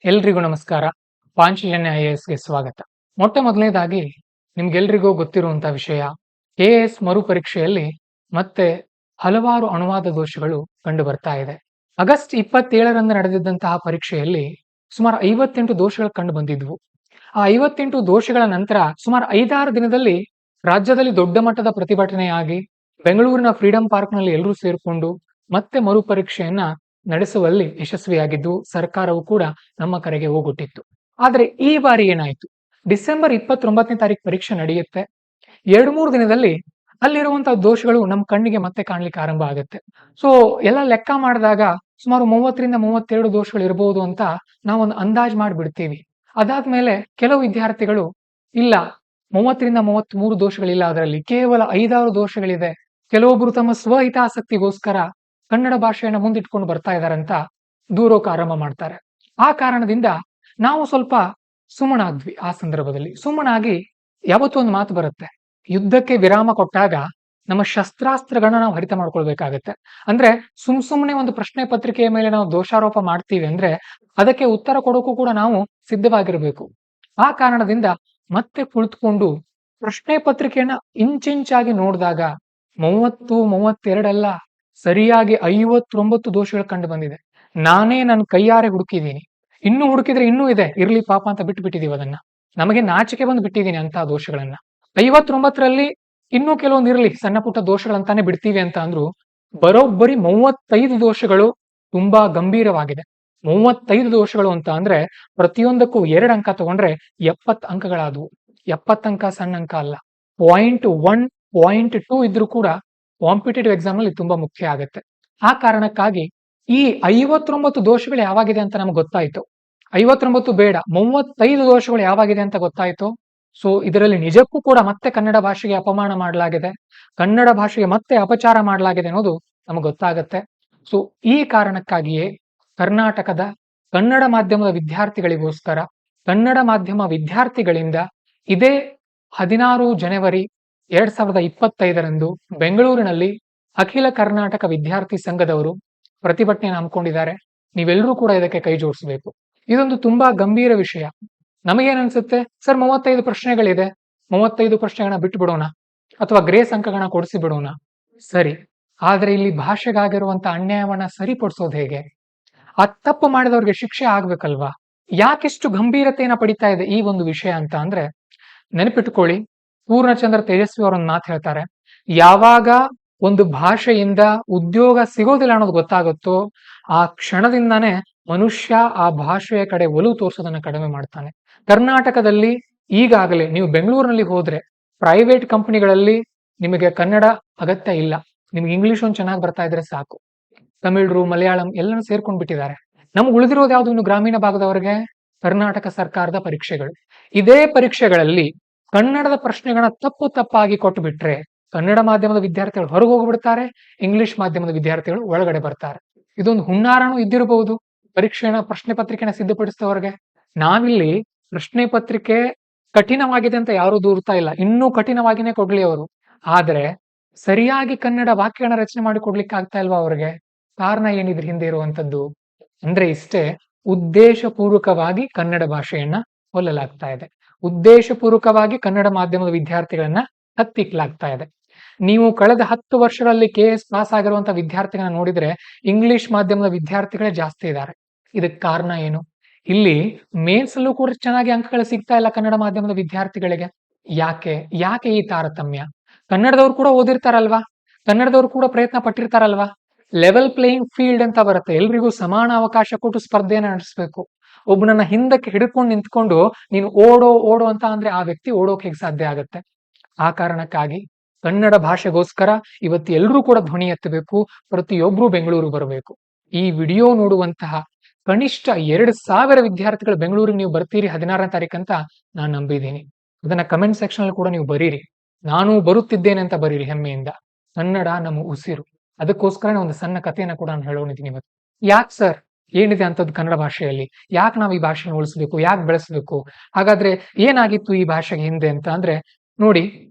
ಎಲ್ರಿಗೂ ನಮಸ್ಕಾರ. ಪಾಂಚಜನ್ಯ IASಗೆ ಸ್ವಾಗತ. ಮೊಟ್ಟ ಮೊದಲನೇದಾಗಿ ನಿಮ್ಗೆಲ್ರಿಗೂ ಗೊತ್ತಿರುವಂತಹ ವಿಷಯ, KS ಮರುಪರೀಕ್ಷೆಯಲ್ಲಿ ಮತ್ತೆ ಹಲವಾರು ಅನುವಾದ ದೋಷಗಳು ಕಂಡು ಬರ್ತಾ ಇದೆ. ಆಗಸ್ಟ್ 27ರಂದು ನಡೆದಿದ್ದಂತಹ ಪರೀಕ್ಷೆಯಲ್ಲಿ ಸುಮಾರು 58 ದೋಷಗಳು ಕಂಡು ಬಂದಿದ್ವು. ಆ 58 ದೋಷಗಳ ನಂತರ ಸುಮಾರು 5-6 ದಿನದಲ್ಲಿ ರಾಜ್ಯದಲ್ಲಿ ದೊಡ್ಡ ಮಟ್ಟದ ಪ್ರತಿಭಟನೆಯಾಗಿ ಬೆಂಗಳೂರಿನ ಫ್ರೀಡಂ ಪಾರ್ಕ್ನಲ್ಲಿ ಎಲ್ಲರೂ ಸೇರ್ಕೊಂಡು ಮತ್ತೆ ಮರುಪರೀಕ್ಷೆಯನ್ನ ನಡೆಸುವಲ್ಲಿ ಯಶಸ್ವಿಯಾಗಿದ್ದು ಸರ್ಕಾರವು ಕೂಡ ನಮ್ಮ ಕರೆಗೆ ಹೋಗೊಟ್ಟಿತ್ತು. ಆದ್ರೆ ಈ ಬಾರಿ ಏನಾಯ್ತು, ಡಿಸೆಂಬರ್ 29ನೇ ತಾರೀಕು ಪರೀಕ್ಷೆ ನಡೆಯುತ್ತೆ. 2-3 ದಿನದಲ್ಲಿ ಅಲ್ಲಿರುವಂತಹ ದೋಷಗಳು ನಮ್ಮ ಕಣ್ಣಿಗೆ ಮತ್ತೆ ಕಾಣ್ಲಿಕ್ಕೆ ಆರಂಭ ಆಗುತ್ತೆ. ಸೊ ಎಲ್ಲ ಲೆಕ್ಕ ಮಾಡಿದಾಗ ಸುಮಾರು 30ರಿಂದ 32 ದೋಷಗಳು ಇರಬಹುದು ಅಂತ ನಾವೊಂದು ಅಂದಾಜ್ ಮಾಡಿಬಿಡ್ತೀವಿ. ಅದಾದ್ಮೇಲೆ ಕೆಲವು ವಿದ್ಯಾರ್ಥಿಗಳು ಇಲ್ಲ 30ರಿಂದ 33 ದೋಷಗಳಿಲ್ಲ, ಅದರಲ್ಲಿ ಕೇವಲ 5-6 ದೋಷಗಳಿದೆ, ಕೆಲವೊಬ್ರು ತಮ್ಮ ಸ್ವಹಿತಾಸಕ್ತಿಗೋಸ್ಕರ ಕನ್ನಡ ಭಾಷೆಯನ್ನು ಮುಂದಿಟ್ಕೊಂಡು ಬರ್ತಾ ಇದ್ದಾರೆ ಅಂತ ದೂರೋಕೆ ಆರಂಭ ಮಾಡ್ತಾರೆ. ಆ ಕಾರಣದಿಂದ ನಾವು ಸ್ವಲ್ಪ ಸುಮ್ಮನಾದ್ವಿ. ಆ ಸಂದರ್ಭದಲ್ಲಿ ಸುಮ್ಮನಾಗಿ ಯಾವತ್ತೂ ಒಂದು ಮಾತು ಬರುತ್ತೆ, ಯುದ್ಧಕ್ಕೆ ವಿರಾಮ ಕೊಟ್ಟಾಗ ನಮ್ಮ ಶಸ್ತ್ರಾಸ್ತ್ರಗಳನ್ನ ನಾವು ಹರಿತ ಮಾಡ್ಕೊಳ್ಬೇಕಾಗತ್ತೆ. ಅಂದ್ರೆ ಸುಮ್ನೆ ಒಂದು ಪ್ರಶ್ನೆ ಪತ್ರಿಕೆಯ ಮೇಲೆ ನಾವು ದೋಷಾರೋಪ ಮಾಡ್ತೀವಿ ಅಂದ್ರೆ ಅದಕ್ಕೆ ಉತ್ತರ ಕೊಡೋಕ್ಕೂ ಕೂಡ ನಾವು ಸಿದ್ಧವಾಗಿರ್ಬೇಕು. ಆ ಕಾರಣದಿಂದ ಮತ್ತೆ ಕುಳಿತುಕೊಂಡು ಪ್ರಶ್ನೆ ಪತ್ರಿಕೆಯನ್ನ ಇಂಚಿಂಚಾಗಿ ನೋಡಿದಾಗ 30-32 ಅಲ್ಲ, ಸರಿಯಾಗಿ 59 ದೋಷಗಳು ಕಂಡು ಬಂದಿದೆ. ನಾನೇ ನನ್ನ ಕೈಯಾರೆ ಹುಡುಕಿದ್ದೀನಿ. ಇನ್ನೂ ಹುಡುಕಿದ್ರೆ ಇನ್ನೂ ಇದೆ, ಇರ್ಲಿ ಪಾಪ ಅಂತ ಬಿಟ್ಟಿದೀವಿ ಅದನ್ನ. ನಮಗೆ ನಾಚಿಕೆ ಬಂದು ಬಿಟ್ಟಿದ್ದೀನಿ ಅಂತ ದೋಷಗಳನ್ನ. 59ರಲ್ಲಿ ಇನ್ನೂ ಕೆಲವೊಂದು ಇರ್ಲಿ ಸಣ್ಣ ಪುಟ್ಟ ದೋಷಗಳಂತಾನೆ ಬಿಡ್ತೀವಿ ಅಂತ ಅಂದ್ರು, ಬರೋಬ್ಬರಿ 35 ದೋಷಗಳು ತುಂಬಾ ಗಂಭೀರವಾಗಿದೆ. 35 ದೋಷಗಳು ಅಂತ ಅಂದ್ರೆ ಪ್ರತಿಯೊಂದಕ್ಕೂ 2 ಅಂಕ ತಗೊಂಡ್ರೆ 70 ಅಂಕಗಳಾದವು. 70 ಅಂಕ ಸಣ್ಣ ಅಂಕ ಅಲ್ಲ. 0.1 0.2 ಇದ್ರೂ ಕೂಡ ಕಾಂಪಿಟೇಟಿವ್ ಎಕ್ಸಾಮ್ ನಲ್ಲಿ ತುಂಬಾ ಮುಖ್ಯ ಆಗುತ್ತೆ. ಆ ಕಾರಣಕ್ಕಾಗಿ ಈ 59 ದೋಷಗಳು ಯಾವಾಗಿದೆ ಅಂತ ನಮ್ಗೆ ಗೊತ್ತಾಯ್ತು. 59 ಬೇಡ, 35 ದೋಷಗಳು ಯಾವಾಗಿದೆ ಅಂತ ಗೊತ್ತಾಯ್ತು. ಸೊ ಇದರಲ್ಲಿ ನಿಜಕ್ಕೂ ಕೂಡ ಮತ್ತೆ ಕನ್ನಡ ಭಾಷೆಗೆ ಅಪಮಾನ ಮಾಡಲಾಗಿದೆ, ಕನ್ನಡ ಭಾಷೆಗೆ ಮತ್ತೆ ಅಪಚಾರ ಮಾಡಲಾಗಿದೆ ಅನ್ನೋದು ನಮಗೆ ಗೊತ್ತಾಗತ್ತೆ. ಸೊ ಈ ಕಾರಣಕ್ಕಾಗಿಯೇ ಕರ್ನಾಟಕದ ಕನ್ನಡ ಮಾಧ್ಯಮದ ವಿದ್ಯಾರ್ಥಿಗಳಿಗೋಸ್ಕರ ಕನ್ನಡ ಮಾಧ್ಯಮ ವಿದ್ಯಾರ್ಥಿಗಳಿಂದ ಇದೇ 16 ಜನವರಿ 2025ರಂದು ಬೆಂಗಳೂರಿನಲ್ಲಿ ಅಖಿಲ ಕರ್ನಾಟಕ ವಿದ್ಯಾರ್ಥಿ ಸಂಘದವರು ಪ್ರತಿಭಟನೆಯನ್ನು ಹಮ್ಮಿಕೊಂಡಿದ್ದಾರೆ. ನೀವೆಲ್ಲರೂ ಕೂಡ ಇದಕ್ಕೆ ಕೈ ಜೋಡಿಸಬೇಕು. ಇದೊಂದು ತುಂಬಾ ಗಂಭೀರ ವಿಷಯ. ನಮಗೇನನ್ಸುತ್ತೆ, ಸರ್ 35 ಪ್ರಶ್ನೆಗಳಿದೆ, 35 ಪ್ರಶ್ನೆಗಳನ್ನ ಬಿಟ್ಟು ಬಿಡೋಣ ಅಥವಾ ಗ್ರೇಸ್ ಅಂಕಗಳನ್ನ ಕೊಡಿಸಿ ಬಿಡೋಣ. ಸರಿ, ಆದ್ರೆ ಇಲ್ಲಿ ಭಾಷೆಗಾಗಿರುವಂತ ಅನ್ಯಾಯವನ್ನ ಸರಿಪಡಿಸೋದು ಹೇಗೆ? ಆ ತಪ್ಪು ಮಾಡಿದವ್ರಿಗೆ ಶಿಕ್ಷೆ ಆಗ್ಬೇಕಲ್ವಾ? ಯಾಕೆಷ್ಟು ಗಂಭೀರತೆಯನ್ನ ಪಡಿತಾ ಇದೆ ಈ ಒಂದು ವಿಷಯ ಅಂತ ಅಂದ್ರೆ, ನೆನಪಿಟ್ಕೊಳ್ಳಿ, ಪೂರ್ಣಚಂದ್ರ ತೇಜಸ್ವಿ ಅವರೊಂದು ಮಾತು ಹೇಳ್ತಾರೆ, ಯಾವಾಗ ಒಂದು ಭಾಷೆಯಿಂದ ಉದ್ಯೋಗ ಸಿಗೋದಿಲ್ಲ ಅನ್ನೋದು ಗೊತ್ತಾಗುತ್ತೋ ಆ ಕ್ಷಣದಿಂದಾನೇ ಮನುಷ್ಯ ಆ ಭಾಷೆಯ ಕಡೆ ಒಲವು ತೋರಿಸೋದನ್ನ ಕಡಿಮೆ ಮಾಡ್ತಾನೆ. ಕರ್ನಾಟಕದಲ್ಲಿ ಈಗಾಗಲೇ ನೀವು ಬೆಂಗಳೂರಿನಲ್ಲಿ ಹೋದ್ರೆ ಪ್ರೈವೇಟ್ ಕಂಪನಿಗಳಲ್ಲಿ ನಿಮಗೆ ಕನ್ನಡ ಅಗತ್ಯ ಇಲ್ಲ, ನಿಮ್ಗೆ ಇಂಗ್ಲಿಷ್ ಒಂದು ಚೆನ್ನಾಗಿ ಬರ್ತಾ ಇದ್ರೆ ಸಾಕು. ತಮಿಳು, ಮಲಯಾಳಂ ಎಲ್ಲನೂ ಸೇರ್ಕೊಂಡ್ ಬಿಟ್ಟಿದ್ದಾರೆ. ನಮ್ಗೆ ಉಳಿದಿರೋದು ಯಾವ್ದು ಇನ್ನು ಗ್ರಾಮೀಣ ಭಾಗದವರಿಗೆ? ಕರ್ನಾಟಕ ಸರ್ಕಾರದ ಪರೀಕ್ಷೆಗಳು. ಇದೇ ಪರೀಕ್ಷೆಗಳಲ್ಲಿ ಕನ್ನಡದ ಪ್ರಶ್ನೆಗಳನ್ನ ತಪ್ಪಾಗಿ ಕೊಟ್ಟು ಬಿಟ್ರೆ ಕನ್ನಡ ಮಾಧ್ಯಮದ ವಿದ್ಯಾರ್ಥಿಗಳು ಹೊರಗೆ ಹೋಗ್ಬಿಡ್ತಾರೆ, ಇಂಗ್ಲಿಷ್ ಮಾಧ್ಯಮದ ವಿದ್ಯಾರ್ಥಿಗಳು ಒಳಗಡೆ ಬರ್ತಾರೆ. ಇದೊಂದು ಹುನ್ನಾರನೂ ಇದ್ದಿರಬಹುದು ಪ್ರಶ್ನೆ ಪತ್ರಿಕೆನ ಸಿದ್ಧಪಡಿಸಿದವರಿಗೆ. ನಾವಿಲ್ಲಿ ಪ್ರಶ್ನೆ ಪತ್ರಿಕೆ ಕಠಿಣವಾಗಿದೆ ಅಂತ ಯಾರು ದೂರ್ತಾ ಇಲ್ಲ, ಇನ್ನೂ ಕಠಿಣವಾಗಿನೇ ಕೊಡ್ಲಿ ಅವರು. ಆದ್ರೆ ಸರಿಯಾಗಿ ಕನ್ನಡ ವಾಕ್ಯಗಳನ್ನ ರಚನೆ ಮಾಡಿ ಕೊಡ್ಲಿಕ್ಕೆ ಆಗ್ತಾ ಇಲ್ವಾ ಅವ್ರಿಗೆ? ಕಾರಣ ಏನಿದ್ರ ಹಿಂದೆ ಇರುವಂತದ್ದು ಅಂದ್ರೆ ಇಷ್ಟೇ, ಉದ್ದೇಶಪೂರ್ವಕವಾಗಿ ಕನ್ನಡ ಭಾಷೆಯನ್ನ ಕೊಲ್ಲಲಾಗ್ತಾ ಇದೆ, ಉದ್ದೇಶಪೂರ್ವಕವಾಗಿ ಕನ್ನಡ ಮಾಧ್ಯಮದ ವಿದ್ಯಾರ್ಥಿಗಳನ್ನ ಹತ್ತಿಕ್ಲಾಗ್ತಾ ಇದೆ. ನೀವು ಕಳೆದ 10 ವರ್ಷಗಳಲ್ಲಿ KS ಪಾಸ್ ಆಗಿರುವಂತಹ ವಿದ್ಯಾರ್ಥಿಗಳನ್ನ ನೋಡಿದ್ರೆ ಇಂಗ್ಲಿಷ್ ಮಾಧ್ಯಮದ ವಿದ್ಯಾರ್ಥಿಗಳೇ ಜಾಸ್ತಿ ಇದ್ದಾರೆ. ಇದಕ್ಕೆ ಕಾರಣ ಏನು? ಇಲ್ಲಿ ಮೇನ್ಸ್ ಅಲ್ಲೂ ಕೂಡ ಚೆನ್ನಾಗಿ ಅಂಕಗಳು ಸಿಗ್ತಾ ಇಲ್ಲ ಕನ್ನಡ ಮಾಧ್ಯಮದ ವಿದ್ಯಾರ್ಥಿಗಳಿಗೆ. ಯಾಕೆ ಈ ತಾರತಮ್ಯ? ಕನ್ನಡದವ್ರು ಕೂಡ ಓದಿರ್ತಾರಲ್ವಾ, ಕನ್ನಡದವ್ರು ಕೂಡ ಪ್ರಯತ್ನ ಪಟ್ಟಿರ್ತಾರಲ್ವಾ. ಲೆವೆಲ್ ಪ್ಲೇಯಿಂಗ್ ಫೀಲ್ಡ್ ಅಂತ ಬರುತ್ತೆ, ಎಲ್ರಿಗೂ ಸಮಾನ ಅವಕಾಶ ಕೊಟ್ಟು ಸ್ಪರ್ಧೆಯನ್ನ ನಡೆಸಬೇಕು. ಒಬ್ಬನನ್ನ ಹಿಂದಕ್ಕೆ ಹಿಡ್ಕೊಂಡು ನಿಂತ್ಕೊಂಡು ನೀನು ಓಡೋ ಅಂತ ಅಂದ್ರೆ ಆ ವ್ಯಕ್ತಿ ಓಡೋಕೆ ಹೇಗೆ ಸಾಧ್ಯ ಆಗತ್ತೆ? ಆ ಕಾರಣಕ್ಕಾಗಿ ಕನ್ನಡ ಭಾಷೆಗೋಸ್ಕರ ಇವತ್ತು ಎಲ್ಲರೂ ಕೂಡ ಧ್ವನಿ ಎತ್ತಬೇಕು, ಪ್ರತಿಯೊಬ್ರು ಬೆಂಗಳೂರು ಬರಬೇಕು. ಈ ವಿಡಿಯೋ ನೋಡುವಂತಹ ಕನಿಷ್ಠ 2000 ವಿದ್ಯಾರ್ಥಿಗಳು ಬೆಂಗಳೂರಿಗೆ ನೀವು ಬರ್ತೀರಿ 16ನೇ ತಾರೀಕು ಅಂತ ನಾನು ನಂಬಿದ್ದೀನಿ. ಅದನ್ನ ಕಮೆಂಟ್ ಸೆಕ್ಷನ್ ಅಲ್ಲಿ ಕೂಡ ನೀವು ಬರೀರಿ, ನಾನು ಬರುತ್ತಿದ್ದೇನೆ ಅಂತ ಬರೀರಿ ಹೆಮ್ಮೆಯಿಂದ. ಕನ್ನಡ ನಮ್ಮ ಉಸಿರು. ಅದಕ್ಕೋಸ್ಕರ ಒಂದು ಸಣ್ಣ ಕಥೆಯನ್ನ ಕೂಡ ನಾನು ಹೇಳೋನಿದ್ದೀನಿ ಇವತ್ತು. ಯಾಕೆ ಸರ್, ಏನಿದೆ ಅಂತದ್ದು ಕನ್ನಡ ಭಾಷೆಯಲ್ಲಿ? ಯಾಕೆ ನಾವು ಈ ಭಾಷೆನ ಉಳಿಸ್ಬೇಕು, ಯಾಕೆ ಬೆಳೆಸ್ಬೇಕು? ಹಾಗಾದ್ರೆ ಏನಾಗಿತ್ತು ಈ ಭಾಷೆಗೆ ಹಿಂದೆ ಅಂತ ಅಂದ್ರೆ, ನೋಡಿ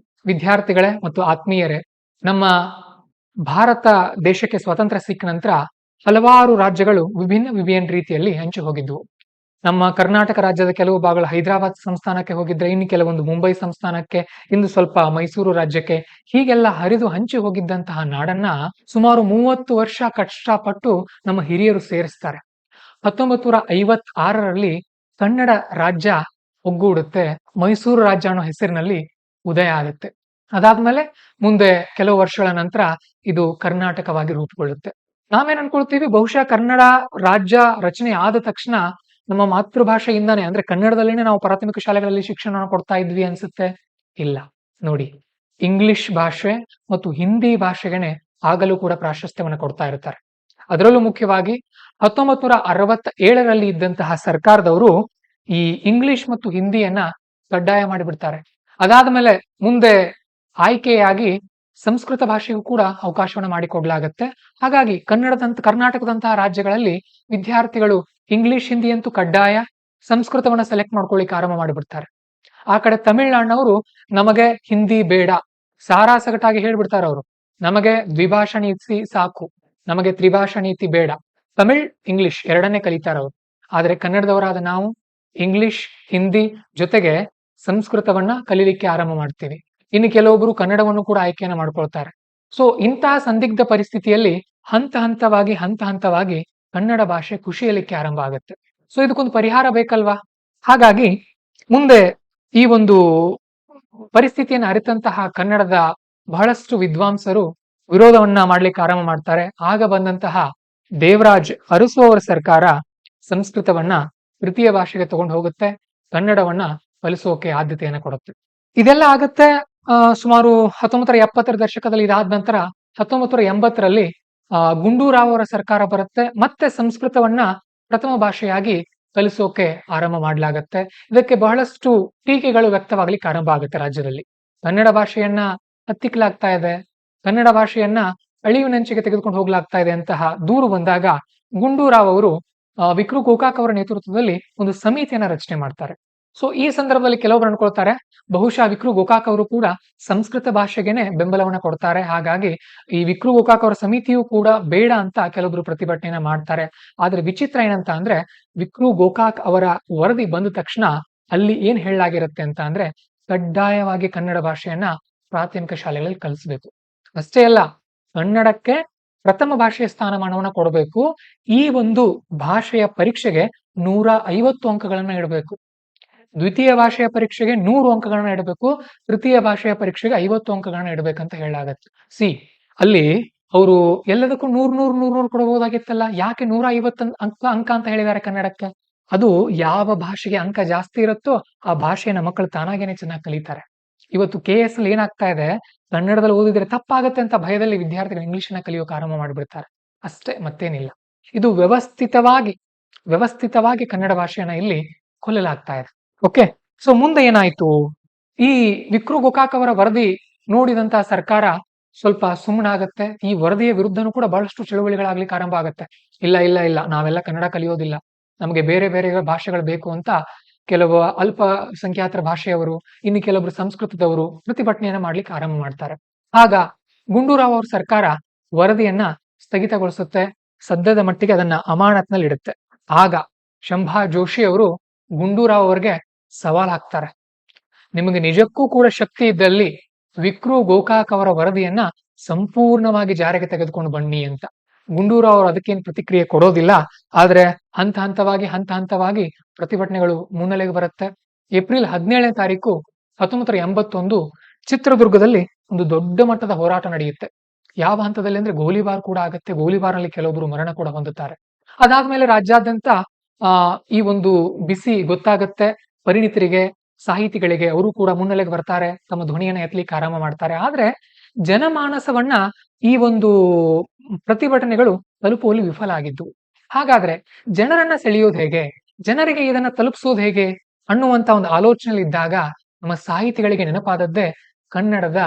ವಿದ್ಯಾರ್ಥಿಗಳೇ ಮತ್ತು ಆತ್ಮೀಯರೇ, ನಮ್ಮ ಭಾರತ ದೇಶಕ್ಕೆ ಸ್ವಾತಂತ್ರ್ಯ ಸಿಕ್ಕ ನಂತರ ಹಲವಾರು ರಾಜ್ಯಗಳು ವಿಭಿನ್ನ ರೀತಿಯಲ್ಲಿ ಹಂಚಿ ಹೋಗಿದ್ವು. ನಮ್ಮ ಕರ್ನಾಟಕ ರಾಜ್ಯದ ಕೆಲವು ಭಾಗಗಳು ಹೈದರಾಬಾದ್ ಸಂಸ್ಥಾನಕ್ಕೆ ಹೋಗಿದ್ರೆ, ಇನ್ನು ಕೆಲವೊಂದು ಮುಂಬೈ ಸಂಸ್ಥಾನಕ್ಕೆ, ಇನ್ನು ಸ್ವಲ್ಪ ಮೈಸೂರು ರಾಜ್ಯಕ್ಕೆ, ಹೀಗೆಲ್ಲ ಹರಿದು ಹಂಚಿ ಹೋಗಿದ್ದಂತಹ ನಾಡನ್ನ ಸುಮಾರು 30 ವರ್ಷ ಕಷ್ಟಪಟ್ಟು ನಮ್ಮ ಹಿರಿಯರು ಸೇರಿಸ್ತಾರೆ. 1956ರಲ್ಲಿ ಕನ್ನಡ ರಾಜ್ಯ ಒಗ್ಗೂಡುತ್ತೆ. ಮೈಸೂರು ರಾಜ್ಯ ಅನ್ನೋ ಹೆಸರಿನಲ್ಲಿ ಉದಯ ಆಗುತ್ತೆ. ಅದಾದ್ಮೇಲೆ ಮುಂದೆ ಕೆಲವು ವರ್ಷಗಳ ನಂತರ ಇದು ಕರ್ನಾಟಕವಾಗಿ ರೂಪುಗೊಳ್ಳುತ್ತೆ. ನಾವೇನ್ ಅನ್ಕೊಳ್ತೀವಿ, ಬಹುಶಃ ಕನ್ನಡ ರಾಜ್ಯ ರಚನೆ ಆದ ತಕ್ಷಣ ನಮ್ಮ ಮಾತೃಭಾಷೆಯಿಂದಾನೆ, ಅಂದ್ರೆ ಕನ್ನಡದಲ್ಲಿನೇ ನಾವು ಪ್ರಾಥಮಿಕ ಶಾಲೆಗಳಲ್ಲಿ ಶಿಕ್ಷಣ ಕೊಡ್ತಾ ಇದ್ವಿ ಅನ್ಸುತ್ತೆ. ಇಲ್ಲ, ನೋಡಿ, ಇಂಗ್ಲಿಷ್ ಭಾಷೆ ಮತ್ತು ಹಿಂದಿ ಭಾಷೆಗೆನೆ ಆಗಲೂ ಕೂಡ ಪ್ರಾಶಸ್ತ್ಯವನ್ನು ಕೊಡ್ತಾ ಇರ್ತಾರೆ. ಅದರಲ್ಲೂ ಮುಖ್ಯವಾಗಿ 1967ರಲ್ಲಿ ಇದ್ದಂತಹ ಸರ್ಕಾರದವರು ಈ ಇಂಗ್ಲಿಷ್ ಮತ್ತು ಹಿಂದಿಯನ್ನ ಕಡ್ಡಾಯ ಮಾಡಿಬಿಡ್ತಾರೆ. ಅದಾದ ಮೇಲೆ ಮುಂದೆ ಆಯ್ಕೆಯಾಗಿ ಸಂಸ್ಕೃತ ಭಾಷೆಗೂ ಕೂಡ ಅವಕಾಶವನ್ನು ಮಾಡಿಕೊಡ್ಲಾಗತ್ತೆ. ಹಾಗಾಗಿ ಕರ್ನಾಟಕದಂತಹ ರಾಜ್ಯಗಳಲ್ಲಿ ವಿದ್ಯಾರ್ಥಿಗಳು ಇಂಗ್ಲಿಷ್ ಹಿಂದಿ ಅಂತೂ ಕಡ್ಡಾಯ, ಸಂಸ್ಕೃತವನ್ನ ಸೆಲೆಕ್ಟ್ ಮಾಡ್ಕೊಳ್ಳಿಕ್ಕೆ ಆರಂಭ ಮಾಡಿಬಿಡ್ತಾರೆ. ಆ ಕಡೆ ತಮಿಳ್ನಾಡಿನವರು ನಮಗೆ ಹಿಂದಿ ಬೇಡ, ಸಾರಾಸಗಟಾಗಿ ಹೇಳ್ಬಿಡ್ತಾರೆ ಅವರು, ನಮಗೆ ದ್ವಿಭಾಷಾ ನೀತಿ ಸಾಕು, ನಮಗೆ ತ್ರಿಭಾಷಾ ನೀತಿ ಬೇಡ. ತಮಿಳ್ ಇಂಗ್ಲಿಷ್ ಎರಡನ್ನೇ ಕಲಿತಾರೆ ಅವರು. ಆದ್ರೆ ಕನ್ನಡದವರಾದ ನಾವು ಇಂಗ್ಲಿಷ್ ಹಿಂದಿ ಜೊತೆಗೆ ಸಂಸ್ಕೃತವನ್ನ ಕಲೀಲಿಕ್ಕೆ ಆರಂಭ ಮಾಡ್ತೀವಿ. ಇನ್ನು ಕೆಲವೊಬ್ರು ಕನ್ನಡವನ್ನು ಕೂಡ ಆಯ್ಕೆಯನ್ನ ಮಾಡ್ಕೊಳ್ತಾರೆ. ಸೊ ಇಂತಹ ಸಂದಿಗ್ಧ ಪರಿಸ್ಥಿತಿಯಲ್ಲಿ ಹಂತ ಹಂತವಾಗಿ ಕನ್ನಡ ಭಾಷೆ ಕುಶಿಯಲಿಕ್ಕೆ ಆರಂಭ ಆಗುತ್ತೆ. ಸೊ ಇದಕ್ಕೊಂದು ಪರಿಹಾರ ಬೇಕಲ್ವಾ? ಹಾಗಾಗಿ ಮುಂದೆ ಈ ಒಂದು ಪರಿಸ್ಥಿತಿಯನ್ನು ಅರಿತಂತಹ ಕನ್ನಡದ ಬಹಳಷ್ಟು ವಿದ್ವಾಂಸರು ವಿರೋಧವನ್ನ ಮಾಡ್ಲಿಕ್ಕೆ ಆರಂಭ ಮಾಡ್ತಾರೆ. ಆಗ ಬಂದಂತಹ ದೇವರಾಜ್ ಅರಸು ಅವರ ಸರ್ಕಾರ ಸಂಸ್ಕೃತವನ್ನ ತೃತೀಯ ಭಾಷೆಗೆ ತಗೊಂಡು ಹೋಗುತ್ತೆ, ಕನ್ನಡವನ್ನ ಕಲಿಸೋಕೆ ಆದ್ಯತೆಯನ್ನು ಕೊಡುತ್ತೆ. ಇದೆಲ್ಲ ಆಗತ್ತೆ ಸುಮಾರು 1970ರ ದಶಕದಲ್ಲಿ. ಇದಾದ ನಂತರ 1980ರಲ್ಲಿ ಗುಂಡೂರಾವ್ ಅವರ ಸರ್ಕಾರ ಬರುತ್ತೆ. ಮತ್ತೆ ಸಂಸ್ಕೃತವನ್ನ ಪ್ರಥಮ ಭಾಷೆಯಾಗಿ ಕಲಿಸೋಕೆ ಆರಂಭ ಮಾಡಲಾಗತ್ತೆ. ಇದಕ್ಕೆ ಬಹಳಷ್ಟು ಟೀಕೆಗಳು ವ್ಯಕ್ತವಾಗ್ಲಿಕ್ಕೆ ಆರಂಭ ಆಗುತ್ತೆ ರಾಜ್ಯದಲ್ಲಿ. ಕನ್ನಡ ಭಾಷೆಯನ್ನ ಹತ್ತಿಕ್ಕಲಾಗ್ತಾ ಇದೆ, ಕನ್ನಡ ಭಾಷೆಯನ್ನ ಅಳಿವಿನಂಚಿಗೆ ತೆಗೆದುಕೊಂಡು ಹೋಗ್ಲಾಗ್ತಾ ಇದೆ ಅಂತಹ ದೂರು ಬಂದಾಗ ಗುಂಡೂರಾವ್ ಅವರು ವಿಕ್ರು ಗೋಕಾಕ್ ಅವರ ನೇತೃತ್ವದಲ್ಲಿ ಒಂದು ಸಮಿತಿಯನ್ನ ರಚನೆ ಮಾಡ್ತಾರೆ. ಸೊ ಈ ಸಂದರ್ಭದಲ್ಲಿ ಕೆಲವರು ಅನ್ಕೊಳ್ತಾರೆ, ಬಹುಶಃ ವಿಕ್ರು ಗೋಕಾಕ್ ಅವರು ಕೂಡ ಸಂಸ್ಕೃತ ಭಾಷೆಗೆನೆ ಬೆಂಬಲವನ್ನ ಕೊಡ್ತಾರೆ, ಹಾಗಾಗಿ ಈ ವಿಕ್ರು ಗೋಕಾಕ್ ಅವರ ಸಮಿತಿಯು ಕೂಡ ಬೇಡ ಅಂತ ಕೆಲವೊಬ್ರು ಪ್ರತಿಭಟನೆಯನ್ನ ಮಾಡ್ತಾರೆ. ಆದ್ರೆ ವಿಚಿತ್ರ ಏನಂತ ಅಂದ್ರೆ, ವಿಕ್ರು ಗೋಕಾಕ್ ಅವರ ವರದಿ ಬಂದ ತಕ್ಷಣ ಅಲ್ಲಿ ಏನ್ ಹೇಳಲಾಗಿರುತ್ತೆ ಅಂತ ಅಂದ್ರೆ, ಕಡ್ಡಾಯವಾಗಿ ಕನ್ನಡ ಭಾಷೆಯನ್ನ ಪ್ರಾಥಮಿಕ ಶಾಲೆಗಳಲ್ಲಿ ಕಲಿಸಬೇಕು. ಅಷ್ಟೇ ಅಲ್ಲ, ಕನ್ನಡಕ್ಕೆ ಪ್ರಥಮ ಭಾಷೆಯ ಸ್ಥಾನಮಾನವನ್ನ ಕೊಡಬೇಕು. ಈ ಒಂದು ಭಾಷೆಯ ಪರೀಕ್ಷೆಗೆ 150 ಅಂಕಗಳನ್ನ ಇಡಬೇಕು. ದ್ವಿತೀಯ ಭಾಷೆಯ ಪರೀಕ್ಷೆಗೆ 100 ಅಂಕಗಳನ್ನ ಇಡಬೇಕು, ತೃತೀಯ ಭಾಷೆಯ ಪರೀಕ್ಷೆಗೆ 50 ಅಂಕಗಳನ್ನ ಇಡಬೇಕಂತ ಹೇಳಲಾಗತ್ತೆ. ಅಲ್ಲಿ ಅವರು ಎಲ್ಲದಕ್ಕೂ 100 ಕೊಡಬಹುದಾಗಿತ್ತಲ್ಲ, ಯಾಕೆ 150 ಅಂಕ ಅಂತ ಹೇಳಿದ್ದಾರೆ ಕನ್ನಡಕ್ಕೆ? ಅದು ಯಾವ ಭಾಷೆಗೆ ಅಂಕ ಜಾಸ್ತಿ ಇರುತ್ತೋ ಆ ಭಾಷೆಯನ್ನ ಮಕ್ಕಳು ತಾನಾಗೇನೆ ಚೆನ್ನಾಗಿ ಕಲಿತಾರೆ. ಇವತ್ತು KS ಅಲ್ಲಿ ಏನಾಗ್ತಾ ಇದೆ, ಕನ್ನಡದಲ್ಲಿ ಓದಿದ್ರೆ ತಪ್ಪಾಗತ್ತೆ ಅಂತ ಭಯದಲ್ಲಿ ವಿದ್ಯಾರ್ಥಿಗಳು ಇಂಗ್ಲಿಷ್ ಅನ್ನ ಕಲಿಯೋಕೆ ಆರಂಭ ಮಾಡಿಬಿಡ್ತಾರೆ. ಅಷ್ಟೇ, ಮತ್ತೇನಿಲ್ಲ. ಇದು ವ್ಯವಸ್ಥಿತವಾಗಿ ಕನ್ನಡ ಭಾಷೆಯನ್ನ ಇಲ್ಲಿ ಕೊಲ್ಲಲಾಗ್ತಾ ಇದೆ. ಓಕೆ, ಸೊ ಮುಂದೆ ಏನಾಯ್ತು? ಈ ವಿಕ್ರು ಗೋಕಾಕ್ ಅವರ ವರದಿ ನೋಡಿದಂತಹ ಸರ್ಕಾರ ಸ್ವಲ್ಪ ಸುಮ್ಮನಾಗತ್ತೆ. ಈ ವರದಿಯ ವಿರುದ್ಧನೂ ಕೂಡ ಬಹಳಷ್ಟು ಚಳುವಳಿಗಳಾಗ್ಲಿಕ್ಕೆ ಆರಂಭ ಆಗತ್ತೆ. ಇಲ್ಲ, ನಾವೆಲ್ಲ ಕನ್ನಡ ಕಲಿಯೋದಿಲ್ಲ, ನಮಗೆ ಬೇರೆ ಬೇರೆ ಭಾಷೆಗಳು ಬೇಕು ಅಂತ ಕೆಲವು ಅಲ್ಪ ಸಂಖ್ಯಾತರ ಭಾಷೆಯವರು, ಇನ್ನು ಕೆಲವರು ಸಂಸ್ಕೃತದವರು ಪ್ರತಿಭಟನೆಯನ್ನ ಮಾಡ್ಲಿಕ್ಕೆ ಆರಂಭ ಮಾಡ್ತಾರೆ. ಆಗ ಗುಂಡೂರಾವ್ ಅವ್ರ ಸರ್ಕಾರ ವರದಿಯನ್ನ ಸ್ಥಗಿತಗೊಳಿಸುತ್ತೆ, ಸದ್ಯದ ಮಟ್ಟಿಗೆ ಅದನ್ನ ಅಮಾನತ್ನಲ್ಲಿ ಇಡುತ್ತೆ. ಆಗ ಶಂಭಾ ಜೋಶಿ ಅವರು ಗುಂಡೂರಾವ್ ಅವರಿಗೆ ಸವಾಲ್ ಹಾಕ್ತಾರೆ, ನಿಮಗೆ ನಿಜಕ್ಕೂ ಕೂಡ ಶಕ್ತಿ ಇದ್ದಲ್ಲಿ ವಿಕ್ರು ಗೋಕಾಕ್ ಅವರ ವರದಿಯನ್ನ ಸಂಪೂರ್ಣವಾಗಿ ಜಾರಿಗೆ ತೆಗೆದುಕೊಂಡು ಬನ್ನಿ ಅಂತ. ಗುಂಡೂರಾವ್ ಅವರು ಅದಕ್ಕೇನು ಪ್ರತಿಕ್ರಿಯೆ ಕೊಡೋದಿಲ್ಲ. ಆದ್ರೆ ಹಂತ ಹಂತವಾಗಿ ಪ್ರತಿಭಟನೆಗಳು ಮುನ್ನೆಲೆಗೆ ಬರುತ್ತೆ. ಏಪ್ರಿಲ್ 17ನೇ ತಾರೀಕು 1981 ಚಿತ್ರದುರ್ಗದಲ್ಲಿ ಒಂದು ದೊಡ್ಡ ಮಟ್ಟದ ಹೋರಾಟ ನಡೆಯುತ್ತೆ. ಯಾವ ಹಂತದಲ್ಲಿ ಅಂದ್ರೆ ಗೋಲಿಬಾರ್ ಕೂಡ ಆಗತ್ತೆ. ಗೋಲಿಬಾರ್ನಲ್ಲಿ ಕೆಲವೊಬ್ರು ಮರಣ ಕೂಡ ಹೊಂದುತ್ತಾರೆ. ಅದಾದ್ಮೇಲೆ ರಾಜ್ಯಾದ್ಯಂತ ಈ ಒಂದು ಬಿಸಿ ಗೊತ್ತಾಗತ್ತೆ ಪರಿಣಿತರಿಗೆ, ಸಾಹಿತಿಗಳಿಗೆ. ಅವರು ಕೂಡ ಮುನ್ನೆಲೆಗೆ ಬರ್ತಾರೆ, ತಮ್ಮ ಧ್ವನಿಯನ್ನ ಎತ್ತಲಿಕ್ಕೆ ಆರಂಭ ಮಾಡ್ತಾರೆ. ಆದ್ರೆ ಜನಮಾನಸವನ್ನ ಈ ಒಂದು ಪ್ರತಿಭಟನೆಗಳು ತಲುಪುವಲ್ಲಿ ವಿಫಲ ಆಗಿದ್ದು. ಹಾಗಾದ್ರೆ ಜನರನ್ನ ಸೆಳೆಯೋದು ಹೇಗೆ, ಜನರಿಗೆ ಇದನ್ನ ತಲುಪಿಸೋದು ಹೇಗೆ ಅನ್ನುವಂತ ಒಂದು ಆಲೋಚನೆಯಲ್ಲಿ ಇದ್ದಾಗ ನಮ್ಮ ಸಾಹಿತಿಗಳಿಗೆ ನೆನಪಾದದ್ದೇ ಕನ್ನಡದ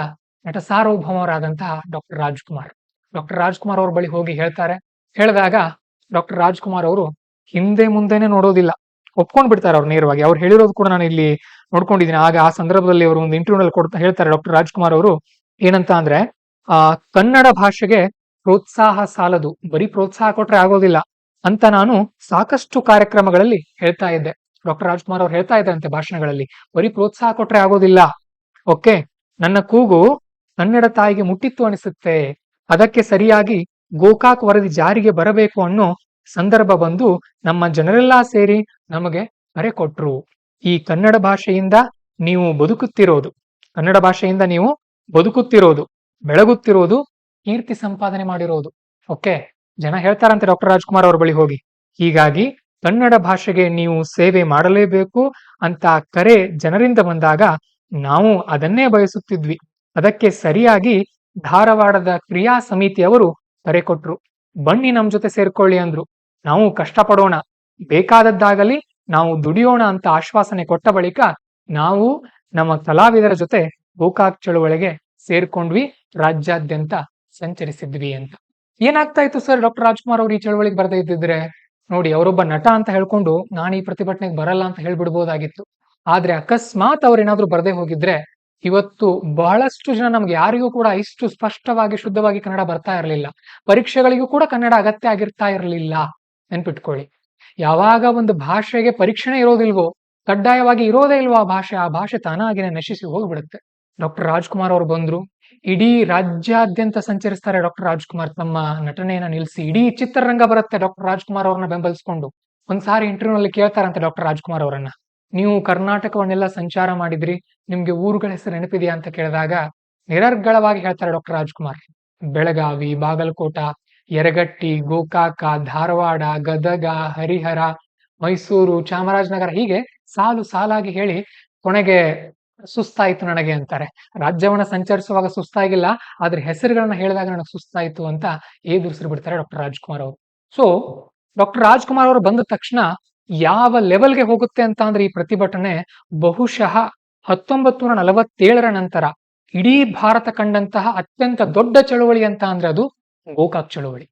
ನಟ ಸಾರ್ವಭೌಮರಾದಂತಹ ಡಾಕ್ಟರ್ ರಾಜ್ಕುಮಾರ್. ಡಾಕ್ಟರ್ ರಾಜ್ಕುಮಾರ್ ಅವ್ರ ಬಳಿ ಹೋಗಿ ಹೇಳಿದಾಗ ಡಾಕ್ಟರ್ ರಾಜ್ಕುಮಾರ್ ಅವರು ಹಿಂದೆ ಮುಂದೆನೆ ನೋಡೋದಿಲ್ಲ, ಒಪ್ಕೊಂಡ್ ಬಿಡ್ತಾರೆ ಅವ್ರು ನೇರವಾಗಿ. ಅವ್ರು ಹೇಳಿರೋದು ಕೂಡ ನಾನು ಇಲ್ಲಿ ನೋಡ್ಕೊಂಡಿದ್ದೀನಿ. ಆಗ ಆ ಸಂದರ್ಭದಲ್ಲಿ ಅವರು ಒಂದು ಇಂಟರ್ವ್ಯೂನಲ್ಲಿ ಹೇಳ್ತಾರೆ ಡಾಕ್ಟರ್ ರಾಜ್ಕುಮಾರ್ ಅವರು, ಏನಂತ ಅಂದ್ರೆ, ಕನ್ನಡ ಭಾಷೆಗೆ ಪ್ರೋತ್ಸಾಹ ಸಾಲದು, ಬರೀ ಪ್ರೋತ್ಸಾಹ ಕೊಟ್ರೆ ಆಗೋದಿಲ್ಲ, ಅಂತ ನಾನು ಸಾಕಷ್ಟು ಕಾರ್ಯಕ್ರಮಗಳಲ್ಲಿ ಹೇಳ್ತಾ ಇದ್ದೆ. ಡಾಕ್ಟರ್ ರಾಜ್ಕುಮಾರ್ ಅವ್ರು ಹೇಳ್ತಾ ಇದ್ರಂತೆ ಭಾಷಣಗಳಲ್ಲಿ, ಬರೀ ಪ್ರೋತ್ಸಾಹ ಕೊಟ್ರೆ ಆಗೋದಿಲ್ಲ. ಓಕೆ, ನನ್ನ ಕೂಗು ಕನ್ನಡ ತಾಯಿಗೆ ಮುಟ್ಟಿತ್ತು ಅನಿಸುತ್ತೆ, ಅದಕ್ಕೆ ಸರಿಯಾಗಿ ಗೋಕಾಕ್ ವರದಿ ಜಾರಿಗೆ ಬರಬೇಕು ಅನ್ನೋ ಸಂದರ್ಭ ಬಂದು ನಮ್ಮ ಜನರೆಲ್ಲಾ ಸೇರಿ ನಮಗೆ ಕರೆ ಕೊಟ್ರು. ಈ ಕನ್ನಡ ಭಾಷೆಯಿಂದ ನೀವು ಬದುಕುತ್ತಿರೋದು, ಕನ್ನಡ ಭಾಷೆಯಿಂದ ನೀವು ಬದುಕುತ್ತಿರೋದು, ಬೆಳಗುತ್ತಿರೋದು, ಕೀರ್ತಿ ಸಂಪಾದನೆ ಮಾಡಿರೋದು. ಓಕೆ, ಜನ ಹೇಳ್ತಾರಂತೆ ಡಾಕ್ಟರ್ ರಾಜ್ಕುಮಾರ್ ಅವ್ರ ಬಳಿ ಹೋಗಿ, ಹೀಗಾಗಿ ಕನ್ನಡ ಭಾಷೆಗೆ ನೀವು ಸೇವೆ ಮಾಡಲೇಬೇಕು ಅಂತ ಕರೆ ಜನರಿಂದ ಬಂದಾಗ ನಾವು ಅದನ್ನೇ ಬಯಸುತ್ತಿದ್ವಿ. ಅದಕ್ಕೆ ಸರಿಯಾಗಿ ಧಾರವಾಡದ ಕ್ರಿಯಾ ಸಮಿತಿಯವರು ಕರೆ ಕೊಟ್ರು, ಬನ್ನಿ ನಮ್ ಜೊತೆ ಸೇರ್ಕೊಳ್ಳಿ ಅಂದ್ರು. ನಾವು ಕಷ್ಟಪಡೋಣ, ಬೇಕಾದದ್ದಾಗಲಿ ನಾವು ದುಡಿಯೋಣ ಅಂತ ಆಶ್ವಾಸನೆ ಕೊಟ್ಟ ಬಳಿಕ ನಾವು ನಮ್ಮ ಕಲಾವಿದರ ಜೊತೆ ಗೋಕಾಕ್ ಚಳುವಳಿಗೆ ಸೇರ್ಕೊಂಡ್ವಿ, ರಾಜ್ಯಾದ್ಯಂತ ಸಂಚರಿಸಿದ್ವಿ ಅಂತ. ಏನಾಗ್ತಾ ಇತ್ತು ಸರ್ ಡಾಕ್ಟರ್ ರಾಜ್ಕುಮಾರ್ ಅವರು ಈ ಚಳವಳಿಗೆ ಬರದೇ ಇದ್ದಿದ್ರೆ? ನೋಡಿ, ಅವರೊಬ್ಬ ನಟ ಅಂತ ಹೇಳ್ಕೊಂಡು ನಾನು ಈ ಪ್ರತಿಭಟನೆಗೆ ಬರಲ್ಲ ಅಂತ ಹೇಳ್ಬಿಡ್ಬೋದಾಗಿತ್ತು. ಆದ್ರೆ ಅಕಸ್ಮಾತ್ ಅವ್ರೇನಾದ್ರೂ ಬರದೇ ಹೋಗಿದ್ರೆ ಇವತ್ತು ಬಹಳಷ್ಟು ಜನ, ನಮ್ಗೆ ಯಾರಿಗೂ ಕೂಡ ಇಷ್ಟು ಸ್ಪಷ್ಟವಾಗಿ ಶುದ್ಧವಾಗಿ ಕನ್ನಡ ಬರ್ತಾ ಇರಲಿಲ್ಲ. ಪರೀಕ್ಷೆಗಳಿಗೂ ಕೂಡ ಕನ್ನಡ ಅಗತ್ಯ ಆಗಿರ್ತಾ ಇರಲಿಲ್ಲ. ನೆನ್ಪಿಟ್ಕೊಳ್ಳಿ, ಯಾವಾಗ ಒಂದು ಭಾಷೆಗೆ ಪರೀಕ್ಷೆನೇ ಇರೋದಿಲ್ವೋ, ಕಡ್ಡಾಯವಾಗಿ ಇರೋದೇ ಇಲ್ವೋ ಆ ಭಾಷೆ ತಾನಾಗಿನೇ ನಶಿಸಿ ಹೋಗ್ಬಿಡುತ್ತೆ. ಡಾಕ್ಟರ್ ರಾಜ್ಕುಮಾರ್ ಅವರು ಬಂದ್ರು, ಇಡೀ ರಾಜ್ಯಾದ್ಯಂತ ಸಂಚರಿಸ್ತಾರೆ ಡಾಕ್ಟರ್ ರಾಜ್ಕುಮಾರ್ ತಮ್ಮ ನಟನೆಯನ್ನ ನಿಲ್ಲಿಸಿ. ಇಡೀ ಚಿತ್ರರಂಗ ಬರುತ್ತೆ ಡಾಕ್ಟರ್ ರಾಜ್ಕುಮಾರ್ ಅವ್ರನ್ನ ಬೆಂಬಲಿಸ್ಕೊಂಡು. ಒಂದ್ಸಾರಿ ಇಂಟರ್ವ್ಯೂ ನಲ್ಲಿ ಕೇಳ್ತಾರಂತೆ ಡಾಕ್ಟರ್ ರಾಜ್ಕುಮಾರ್ ಅವರನ್ನ, ನೀವು ಕರ್ನಾಟಕವನ್ನೆಲ್ಲ ಸಂಚಾರ ಮಾಡಿದ್ರಿ, ನಿಮ್ಗೆ ಊರುಗಳ ಹೆಸರು ನೆನಪಿದೆಯಾ ಅಂತ ಕೇಳಿದಾಗ ನಿರರ್ಗಳವಾಗಿ ಹೇಳ್ತಾರೆ ಡಾಕ್ಟರ್ ರಾಜ್ಕುಮಾರ್, ಬೆಳಗಾವಿ, ಬಾಗಲಕೋಟ, ಯರಗಟ್ಟಿ, ಗೋಕಾಕ, ಧಾರವಾಡ, ಗದಗ, ಹರಿಹರ, ಮೈಸೂರು, ಚಾಮರಾಜನಗರ, ಹೀಗೆ ಸಾಲು ಸಾಲಾಗಿ ಹೇಳಿ ಕೊನೆಗೆ ಸುಸ್ತಾಯ್ತು ನನಗೆ ಅಂತಾರೆ. ರಾಜ್ಯವನ್ನ ಸಂಚರಿಸುವಾಗ ಸುಸ್ತಾಗಿಲ್ಲ, ಆದ್ರೆ ಹೆಸರುಗಳನ್ನ ಹೇಳಿದಾಗ ನನಗೆ ಸುಸ್ತಾಯ್ತು ಅಂತ ಏದುರ್ಸಿರು ಬಿಡ್ತಾರೆ ಡಾಕ್ಟರ್ ರಾಜ್ಕುಮಾರ್ ಅವರು. ಸೊ ಡಾಕ್ಟರ್ ರಾಜ್ಕುಮಾರ್ ಅವರು ಬಂದ ತಕ್ಷಣ ಯಾವ ಲೆವೆಲ್ಗೆ ಹೋಗುತ್ತೆ ಅಂತ ಅಂದ್ರೆ ಈ ಪ್ರತಿಭಟನೆ ಬಹುಶಃ 1947ರ ನಂತರ ಇಡೀ ಭಾರತ ಕಂಡಂತಹ ಅತ್ಯಂತ ದೊಡ್ಡ ಚಳುವಳಿ ಅಂತ ಅಂದ್ರೆ ಅದು ಗೋಕಾಕ್ ಚಳುವಳಿ.